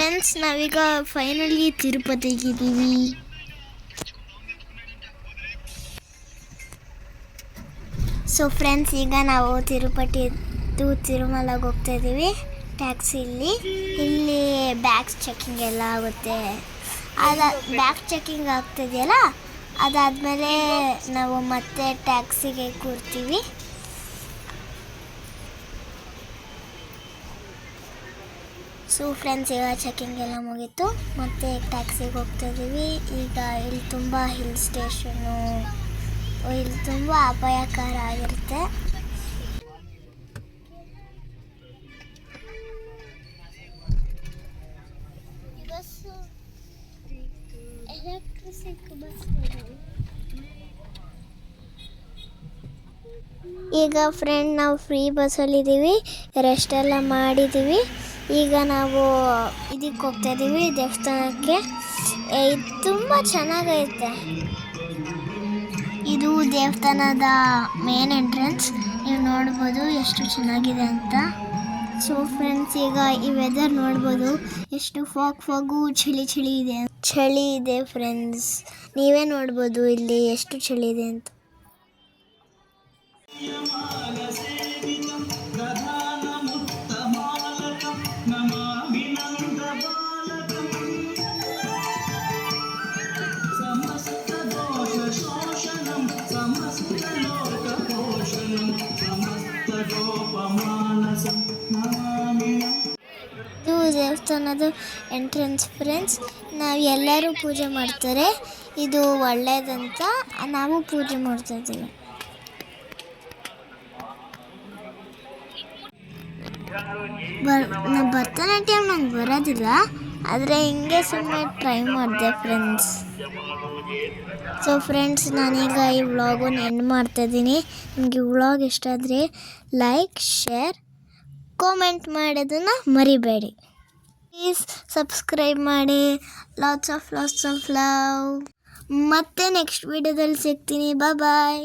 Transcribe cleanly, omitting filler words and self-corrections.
Friends, ನಾವೀಗ finally ತಿರುಪತಿಗಿದ್ದೀವಿ. So friends, ಈಗ ನಾವು ತಿರುಪತಿ ತಿರುಮಲಗೆ ಹೋಗ್ತಾ ಇದ್ದೀವಿ ಟ್ಯಾಕ್ಸಿಲಿ. ಇಲ್ಲಿ ಬ್ಯಾಗ್ಸ್ ಚೆಕಿಂಗ್ ಎಲ್ಲ ಆಗುತ್ತೆ. ಬ್ಯಾಗ್ ಚೆಕಿಂಗ್ ಆಗ್ತಿದೆಯಲ್ಲ, ಅದಾದಮೇಲೆ ನಾವು ಮತ್ತೆ ಟ್ಯಾಕ್ಸಿಗೆ ಕೂರ್ತೀವಿ. ಸೊ ಫ್ರೆಂಡ್ಸ್, ಈಗ ಚೆಕಿಂಗ್ ಎಲ್ಲ ಮುಗೀತು, ಮತ್ತೆ ಟ್ಯಾಕ್ಸಿಗೆ ಹೋಗ್ತಾ ಇದ್ದೀವಿ. ಈಗ ಇಲ್ಲಿ ತುಂಬ ಹಿಲ್ ಸ್ಟೇಷನು, ಇಲ್ಲಿ ತುಂಬ ಅಪಾಯಕರ ಆಗಿರುತ್ತೆ. ಈಗ ಫ್ರೆಂಡ್, ನಾವು ಫ್ರೀ ಬಸ್ಸಲ್ಲಿದ್ದೀವಿ, ರೆಸ್ಟ್ ಎಲ್ಲ ಮಾಡಿದ್ದೀವಿ. ಈಗ ನಾವು ಇದಕ್ಕೆ ಹೋಗ್ತಾ ಇದ್ದೀವಿ, ದೇವಸ್ಥಾನಕ್ಕೆ. ಇದು ತುಂಬ ಚೆನ್ನಾಗೈತೆ. ಇದು ದೇವಸ್ಥಾನದ ಮೇನ್ ಎಂಟ್ರೆನ್ಸ್. ನೀವು ನೋಡ್ಬೋದು ಎಷ್ಟು ಚೆನ್ನಾಗಿದೆ ಅಂತ. ಸೊ ಫ್ರೆಂಡ್ಸ್, ಈಗ ಈ ವೆದರ್ ನೋಡ್ಬೋದು, ಎಷ್ಟು ಫಾಗು ಚಳಿ ಇದೆ ಫ್ರೆಂಡ್ಸ್. ನೀವೇ ನೋಡ್ಬೋದು ಇಲ್ಲಿ ಎಷ್ಟು ಚಳಿ ಇದೆ ಅಂತ. ಇದು ದೇವಸ್ಥಾನದ ಎಂಟ್ರೆನ್ಸ್ ಫ್ರೆಂಡ್ಸ್. ನಾವು ಎಲ್ಲರೂ ಪೂಜೆ ಮಾಡ್ತಾರೆ, ಇದು ಒಳ್ಳೇದಂತ ನಾವು ಪೂಜೆ ಮಾಡ್ತಾ ಇದ್ದೀವಿ. ಭರತನಾಟ್ಯಂ ನಂಗೆ ಬರೋದಿಲ್ಲ, ಆದರೆ ಹಿಂಗೆ ಸುಮ್ಮನೆ ಟ್ರೈ ಮಾಡಿದೆ ಫ್ರೆಂಡ್ಸ್. ಸೊ ಫ್ರೆಂಡ್ಸ್, ನಾನೀಗ ಈ ವ್ಲಾಗನ್ನು ಎಂಡ್ ಮಾಡ್ತಾಯಿದ್ದೀನಿ. ನಿಮಗೆ ವ್ಲಾಗ್ ಇಷ್ಟ ಆದರೆ ಲೈಕ್, ಶೇರ್, ಕಾಮೆಂಟ್ ಮಾಡೋದನ್ನು ಮರಿಬೇಡಿ. ಪ್ಲೀಸ್ ಸಬ್ಸ್ಕ್ರೈಬ್ ಮಾಡಿ. Lots of love. ಮತ್ತೆ ನೆಕ್ಸ್ಟ್ ವಿಡಿಯೋದಲ್ಲಿ ಸಿಗ್ತೀನಿ. ಬಾಯ್.